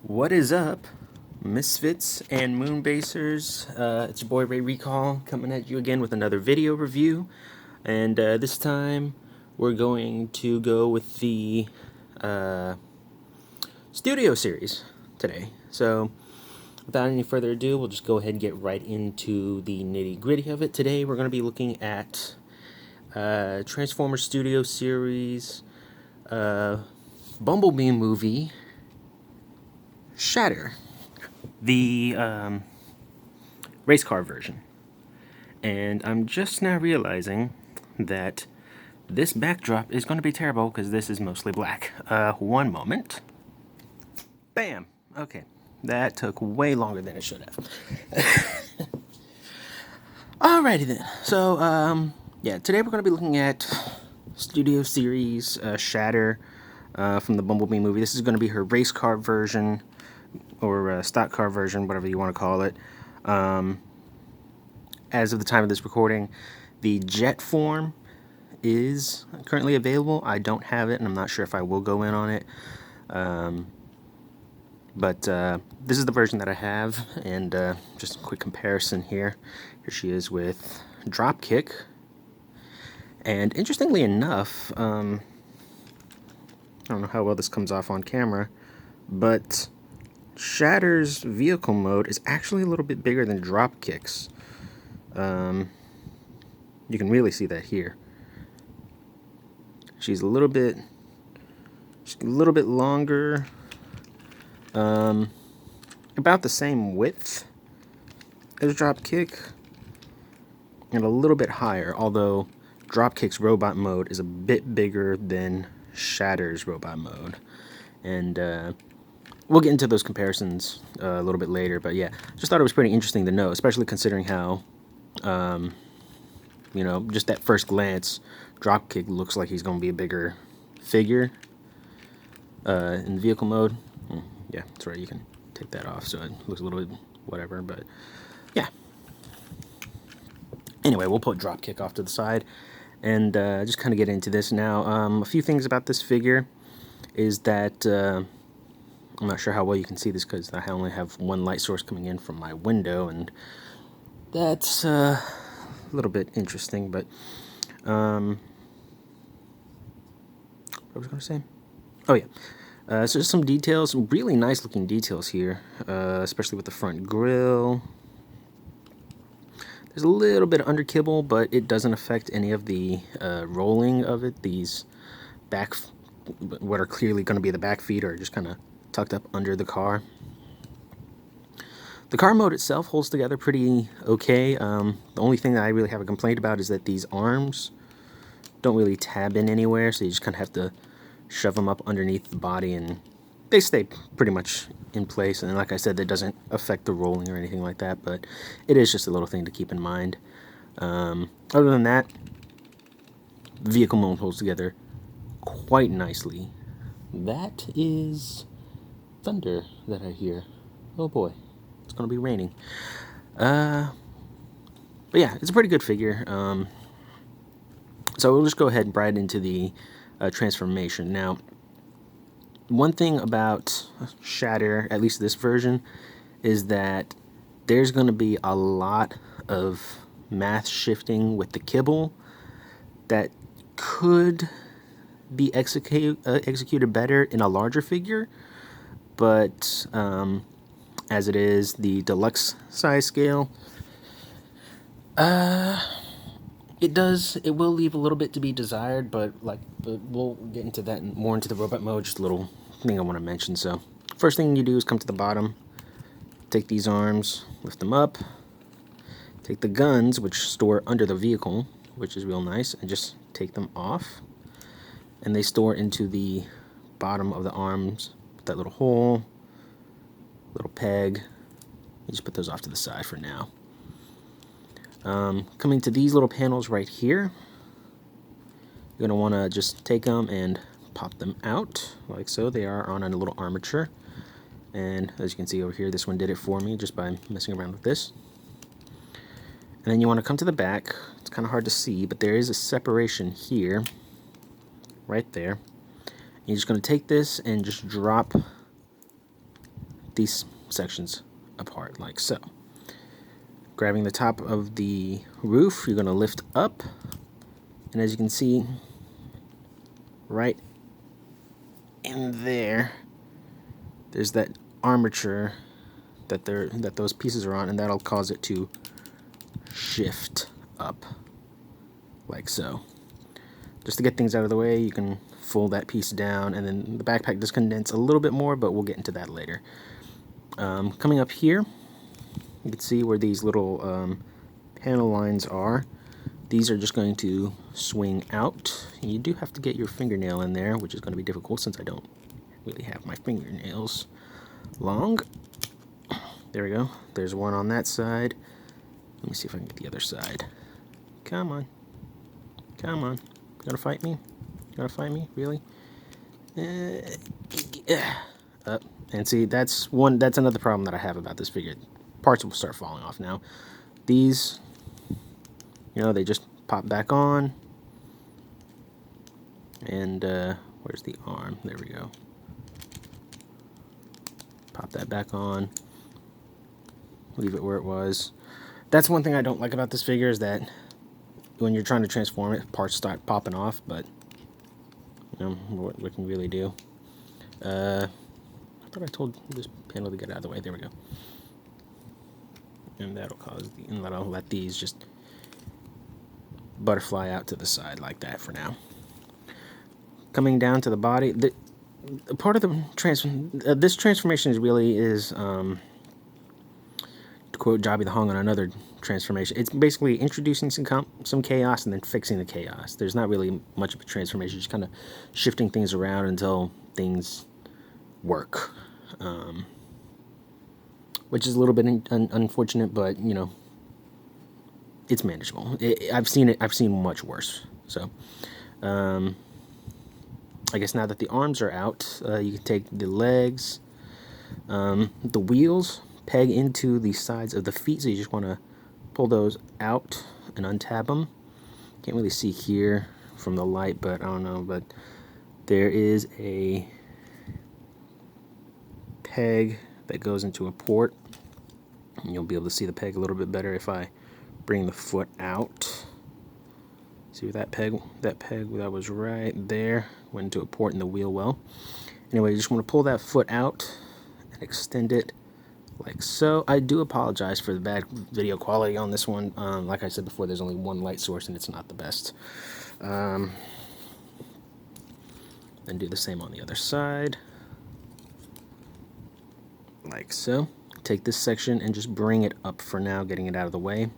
What is up, Misfits and Moonbasers? It's your boy Ray Recall coming at you again with another video review. And this time we're going to go with the studio series today. So without any further ado, we'll just go ahead and get right into the nitty gritty of it. Today we're going to be looking at Transformers Studio Series Bumblebee movie Shatter, the race car version. And I'm just now realizing that this backdrop is going to be terrible because this is mostly black. One moment. Bam! Okay, that took way longer than it should have. Alrighty then. So, yeah, today we're going to be looking at Studio Series Shatter from the Bumblebee movie. This is going to be her race car version, or stock car version, whatever you want to call it. As of the time of this recording, the jet form is currently available. I don't have it, and I'm not sure if I will go in on it. But this is the version that I have, and just a quick comparison here. Here she is with Dropkick. And interestingly enough, I don't know how well this comes off on camera, but Shatter's vehicle mode is actually a little bit bigger than Dropkick's. You can really see that here. She's a little bit longer, about the same width as Dropkick, and a little bit higher, although Dropkick's robot mode is a bit bigger than Shatter's robot mode. And we'll get into those comparisons a little bit later, but yeah, just thought it was pretty interesting to know, especially considering how, you know, just at first glance, Dropkick looks like he's going to be a bigger figure in vehicle mode. Yeah, that's right, you can take that off, so it looks a little bit whatever, but yeah. Anyway, we'll put Dropkick off to the side and just kind of get into this now. A few things about this figure is that I'm not sure how well you can see this because I only have one light source coming in from my window, and that's a little bit interesting, but what was I going to say? Oh yeah, so just some details, some really nice looking details here, especially with the front grille. There's a little bit of under kibble, but it doesn't affect any of the rolling of it. These back, what are clearly going to be the back feet, are just kind of tucked up under the car. The car mode itself holds together pretty okay. The only thing that I really have a complaint about is that these arms don't really tab in anywhere, so you just kind of have to shove them up underneath the body, and they stay pretty much in place. And like I said, that doesn't affect the rolling or anything like that, but it is just a little thing to keep in mind. Other than that, vehicle mode holds together quite nicely. That is thunder that I hear. Oh boy, it's gonna be raining. But yeah, it's a pretty good figure. So we'll just go ahead and right into the transformation. Now, one thing about Shatter, at least this version, is that there's going to be a lot of math shifting with the kibble that could be executed better in a larger figure, but as it is the deluxe size scale, it will leave a little bit to be desired, but we'll get into that more into the robot mode. Just a little thing I want to mention. So first thing you do is come to the bottom, take these arms, lift them up, take the guns, which store under the vehicle, which is real nice, and just take them off, and they store into the bottom of the arms, that little hole, little peg. You just put those off to the side for now. Coming to these little panels right here, you're going to want to just take them and pop them out like so. They are on a little armature, and as you can see over here, this one did it for me just by messing around with this. And then you want to come to the back. It's kind of hard to see, but there is a separation here, right there. You're just going to take this and just drop these sections apart like so. Grabbing the top of the roof, you're going to lift up, and as you can see right in there, there's that armature that those pieces are on, and that'll cause it to shift up like so. Just to get things out of the way, you can fold that piece down, and then the backpack does condense a little bit more, but we'll get into that later. Coming up here, you can see where these little panel lines are. These are just going to swing out. You do have to get your fingernail in there, which is going to be difficult since I don't really have my fingernails long. There we go. There's one on that side. Let me see if I can get the other side. Come on. Come on. You gonna fight me? You gonna fight me? Really? And see, that's another problem that I have about this figure. Parts will start falling off now. These, you know, they just pop back on. And where's the arm? There we go. Pop that back on. Leave it where it was. That's one thing I don't like about this figure, is that when you're trying to transform it, parts start popping off, but you know, what we can really do. I thought I told this panel to get out of the way. There we go. And that'll that'll let these just butterfly out to the side like that for now. Coming down to the body, the part of the this transformation really is to quote Jobby the Hong on another transformation, it's basically introducing some chaos and then fixing the chaos. There's not really much of a transformation, just kind of shifting things around until things work, which is a little bit unfortunate, but you know, it's manageable. I've seen much worse. So I guess now that the arms are out, you can take the legs, the wheels peg into the sides of the feet, so you just want to pull those out and untab them. Can't really see here from the light, but I don't know, but there is a peg that goes into a port, and you'll be able to see the peg a little bit better if I bring the foot out. See where that peg that was right there went into a port in the wheel well. Anyway, you just want to pull that foot out and extend it like so. I do apologize for the bad video quality on this one. Like I said before, there's only one light source and it's not the best. Then do the same on the other side. Like so. Take this section and just bring it up for now, getting it out of the way.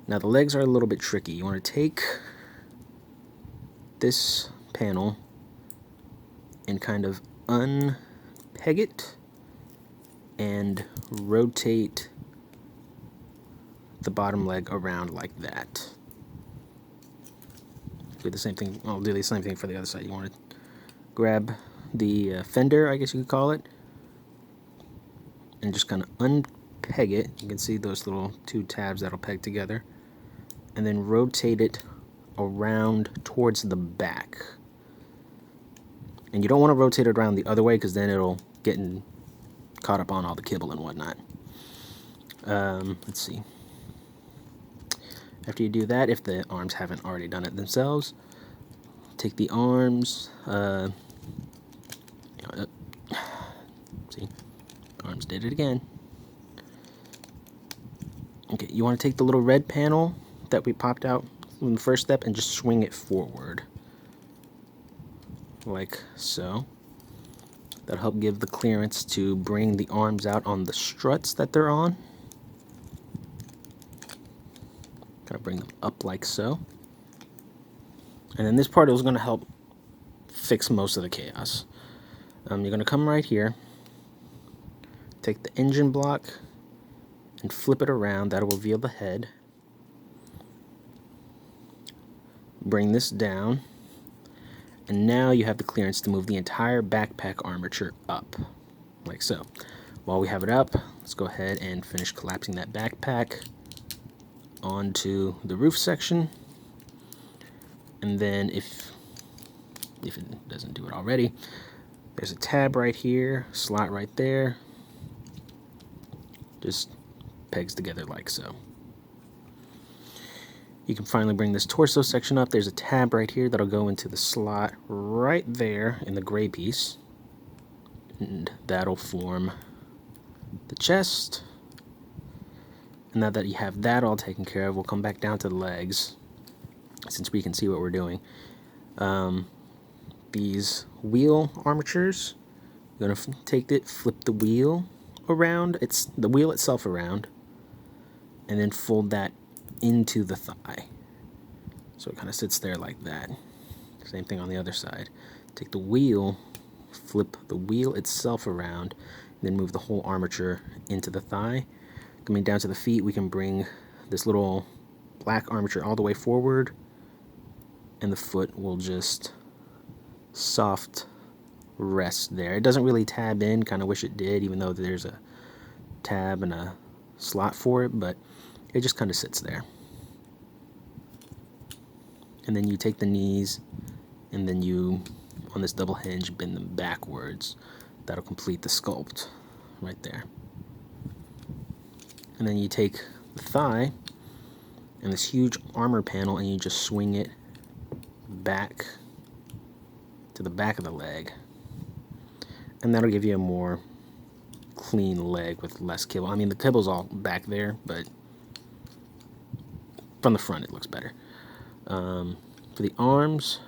Now the legs are a little bit tricky. You want to take this panel and kind of unpeg it and rotate the bottom leg around like that. Do the same thing. I'll do the same thing for the other side. You want to grab the fender, I guess you could call it, and just kind of unpeg it. You can see those little two tabs that'll peg together, and then rotate it around towards the back. And you don't want to rotate it around the other way, because then it'll get caught up on all the kibble and whatnot. Let's see. After you do that, if the arms haven't already done it themselves, take the arms. See, arms did it again. Okay, you want to take the little red panel that we popped out in the first step and just swing it forward. Like so. That'll help give the clearance to bring the arms out on the struts that they're on. Gotta bring them up like so. And then this part is going to help fix most of the chaos. You're going to come right here, take the engine block, and flip it around. That'll reveal the head. Bring this down. And now you have the clearance to move the entire backpack armature up, like so. While we have it up, let's go ahead and finish collapsing that backpack onto the roof section. And then if it doesn't do it already, there's a tab right here, slot right there. Just pegs together like so. You can finally bring this torso section up. There's a tab right here that'll go into the slot right there in the gray piece. And that'll form the chest. And now that you have that all taken care of, we'll come back down to the legs, since we can see what we're doing. These wheel armatures, you're going to take it, flip the wheel around, the wheel itself around, and then fold that into the thigh. So it kind of sits there like that. Same thing on the other side. Take the wheel, flip the wheel itself around, and then move the whole armature into the thigh. Coming down to the feet, we can bring this little black armature all the way forward, and the foot will just soft rest there. It doesn't really tab in, kind of wish it did, even though there's a tab and a slot for it, but it just kind of sits there. And then you take the knees, and then you, on this double hinge, bend them backwards. That'll complete the sculpt right there. And then you take the thigh and this huge armor panel, and you just swing it back to the back of the leg. And that'll give you a more clean leg with less kibble. I mean, the kibble's all back there, but from the front it looks better. For the arms,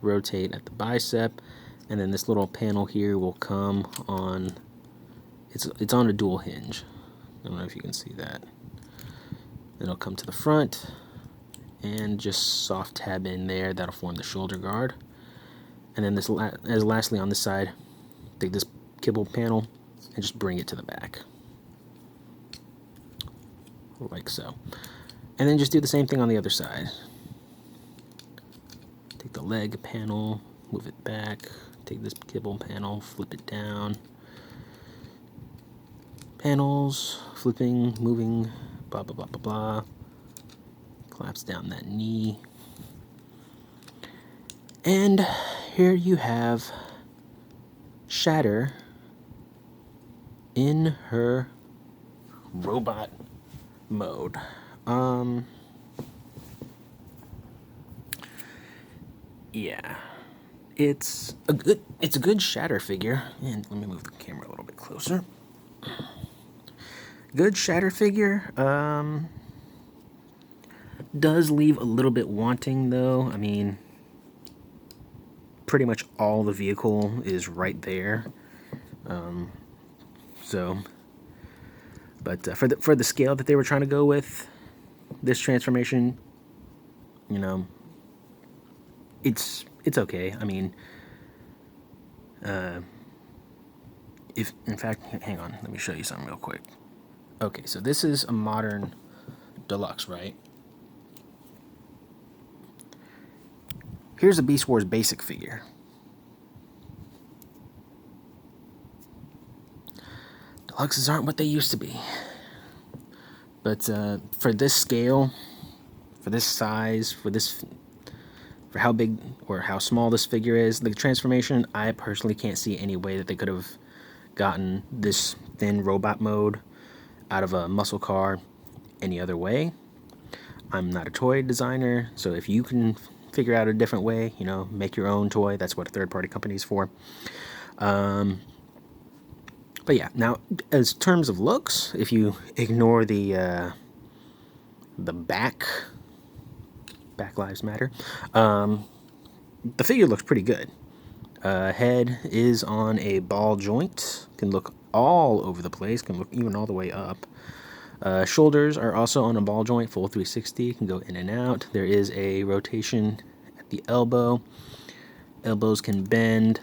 rotate at the bicep, and then this little panel here will come on, it's on a dual hinge. I don't know if you can see that. It'll come to the front and just soft tab in there. That'll form the shoulder guard. And then this, as lastly on this side, take this kibble panel and just bring it to the back, like so. And then just do the same thing on the other side. Take the leg panel, move it back, take this kibble panel, flip it down. Panels, flipping, moving, blah, blah, blah, blah, blah. Collapse down that knee. And here you have Shatter in her robot mode. Yeah, it's a good Shatter figure. And let me move the camera a little bit closer. Good Shatter figure. Does leave a little bit wanting though. I mean, pretty much all the vehicle is right there. But for the scale that they were trying to go with, this transformation, you know, it's okay. I mean, if in fact, hang on, let me show you something real quick. Okay, so this is a modern Deluxe, right? Here's a Beast Wars basic figure. Deluxes aren't what they used to be. But for this scale, for this size, for how big or how small this figure is, the transformation, I personally can't see any way that they could have gotten this thin robot mode out of a muscle car any other way. I'm not a toy designer, so if you can figure out a different way, you know, make your own toy. That's what a third-party company is for. But yeah, now as terms of looks, if you ignore the Black Lives Matter, the figure looks pretty good. Head is on a ball joint, can look all over the place, can look even all the way up. Shoulders are also on a ball joint, full 360, can go in and out. There is a rotation at the elbow. Elbows can bend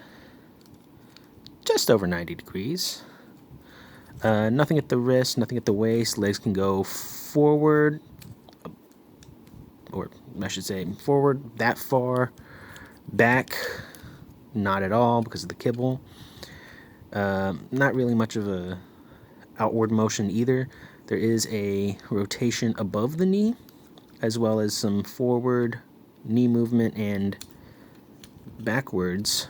just over 90 degrees. Nothing at the wrist, nothing at the waist. Legs can go forward, or I should say forward that far. Back, not at all because of the kibble. Not really much of a outward motion either. There is a rotation above the knee, as well as some forward knee movement and backwards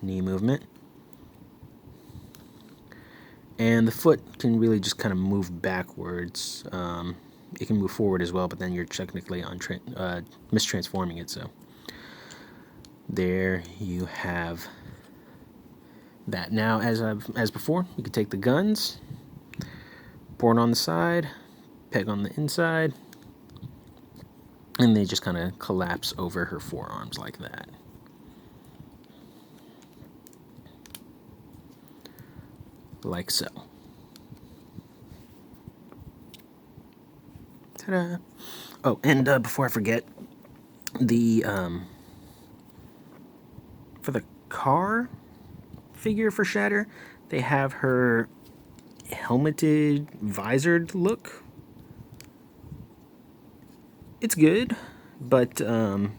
knee movement. And the foot can really just kind of move backwards. It can move forward as well, but then you're technically on mistransforming it. So there you have that. Now, as before, you can take the guns, pour it on the side, peg on the inside, and they just kind of collapse over her forearms like that. Like so. Ta-da! Oh, and before I forget, the for the car figure for Shatter, they have her helmeted, visored look. It's good, but you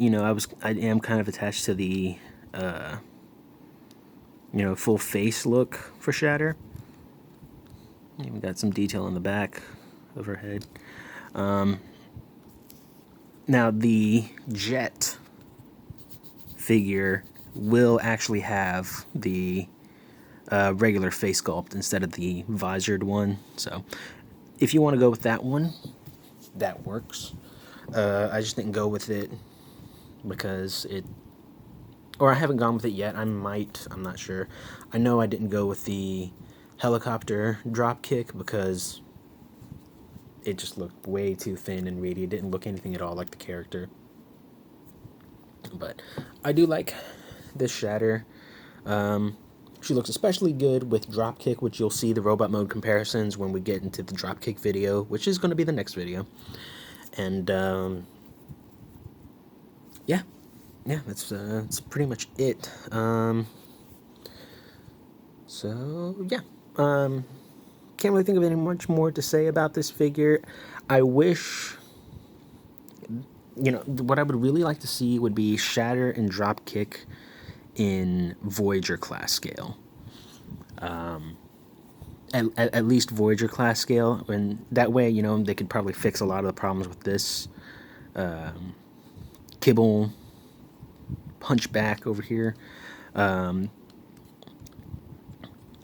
know, I am kind of attached to the you know, full face look for Shatter. Even got some detail on the back of her head. Now the Jet figure will actually have the regular face sculpt instead of the visored one. So if you want to go with that one, that works. I just didn't go with it because or I haven't gone with it yet. I might, I'm not sure. I know I didn't go with the helicopter drop kick because it just looked way too thin and reedy. It didn't look anything at all like the character. But I do like this Shatter. She looks especially good with dropkick, which you'll see the robot mode comparisons when we get into the dropkick video, which is going to be the next video. And yeah, that's pretty much it. So yeah, can't really think of any much more to say about this figure. I wish, you know, what I would really like to see would be Shatter and Dropkick in Voyager class scale. At least Voyager class scale, and that way, you know, they could probably fix a lot of the problems with this kibble hunchback over here.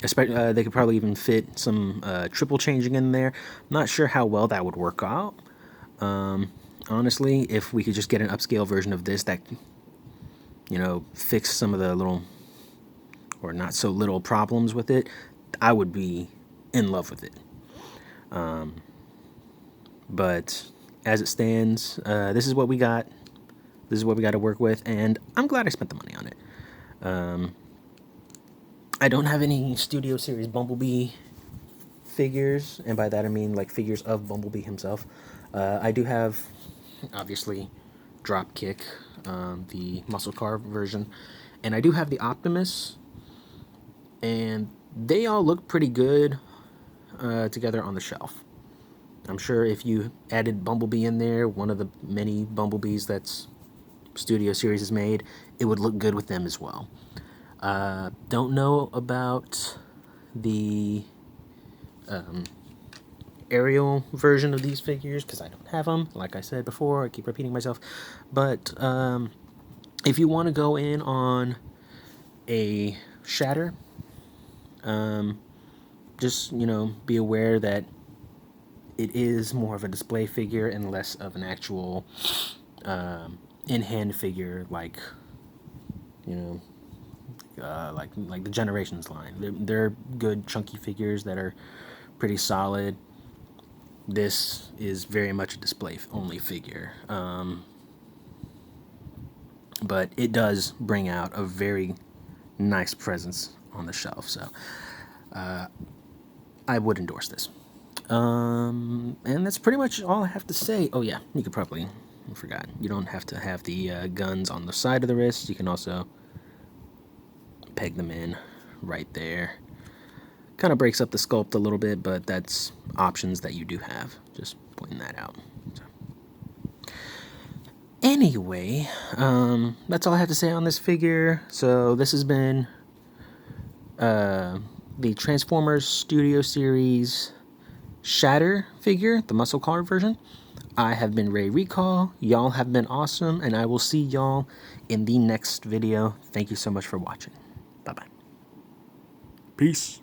Especially, they could probably even fit some triple changing in there. I'm not sure how well that would work out. Honestly, if we could just get an upscale version of this that, you know, fix some of the little or not so little problems with it, I would be in love with it. But as it stands, this is what we got. This is what we got to work with, and I'm glad I spent the money on it. I don't have any Studio Series Bumblebee figures, and by that I mean like figures of Bumblebee himself. I do have, obviously, Dropkick, the muscle car version, and I do have the Optimus, and they all look pretty good together on the shelf. I'm sure if you added Bumblebee in there, one of the many Bumblebees that's Studio Series has made, it would look good with them as well. Don't know about the aerial version of these figures because I don't have them. Like I said before, I keep repeating myself. But if you want to go in on a Shatter, just, you know, be aware that it is more of a display figure and less of an actual in-hand figure like, you know, like the Generations line. They're good chunky figures that are pretty solid. This is very much a display only figure, but it does bring out a very nice presence on the shelf, so I would endorse this. And that's pretty much all I have to say. Oh yeah, you could probably, I forgot, you don't have to have the guns on the side of the wrist. You can also peg them in right there. Kind of breaks up the sculpt a little bit, but that's options that you do have. Just pointing that out. So. Anyway, that's all I have to say on this figure. So this has been the Transformers Studio Series Shatter figure, the muscle car version. I have been Ray Recall. Y'all have been awesome, and I will see y'all in the next video. Thank you so much for watching. Bye-bye. Peace.